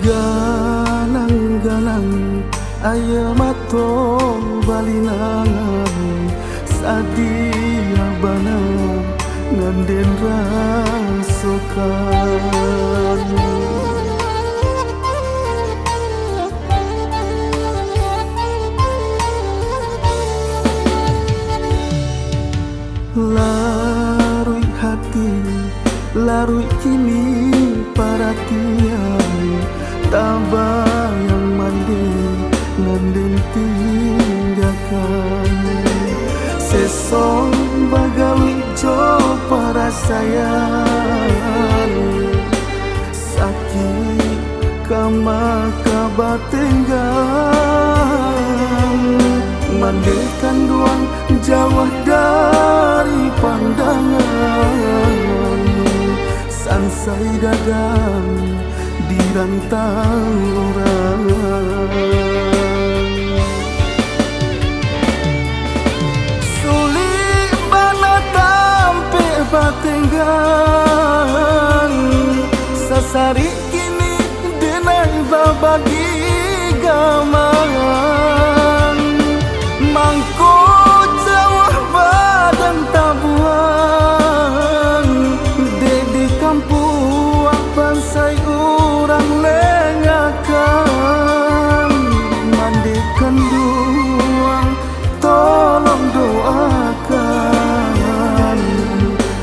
Ganang-ganang aya matong balinangan sadia bana nganden rasokan. Larui hati, larui kini perhatian, tabayang mandi nganden tinggalkan. Sesong bagali jo perasaan, sakit kama kabatenggan, mandekan duang jauh dari pandangan, sansai dagang di rantang orang. Sulit bana tampe batenggan, sasari kini denai babagi gamangan, mangko jauh badan tabuan, di kampung bansai orang lengakan, mandikan duang tolong doakan,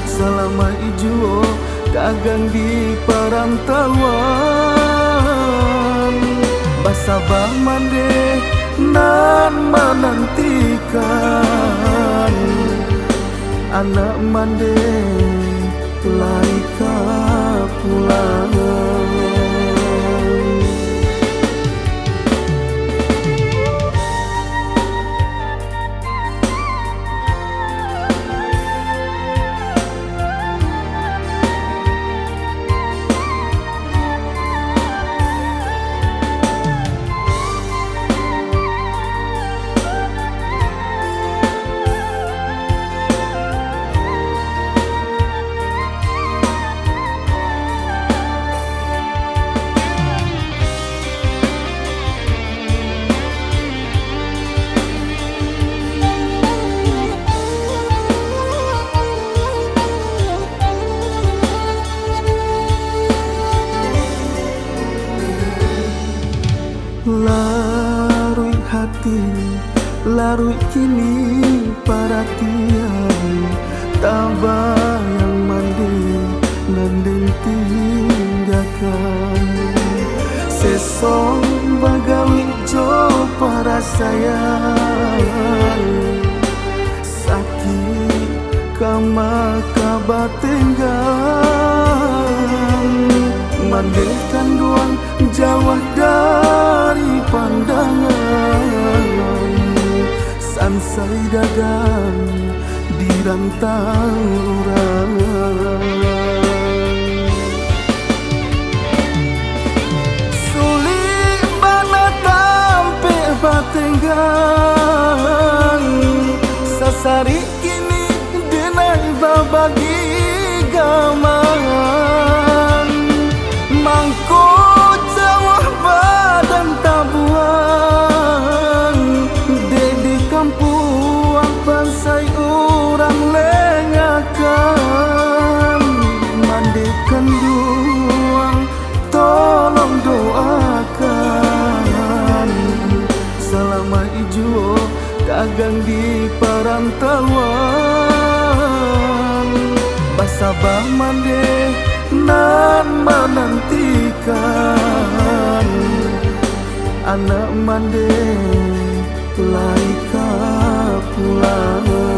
selama ijo dagang di perantauan, basabah mande nan menantikan, anak mande laika pulang. Larui hati, larui kini perhatian, tabayang mandi nganden tinggalkan. Sesong bagali jo perasaan, sakit kama kabatenggan, mandekan duang jauh dari pandangan, sansai dagang di rantang orang. Sulit bana tampe batenggan, sasari kini denai babagi gamangan, mangko jauh badan tabuan, di kampung bansai orang lengakan, mandikan duang tolong doakan, selama ijo dagang di perantauan, basabah mande nan menantikan, anak mande laika pulang.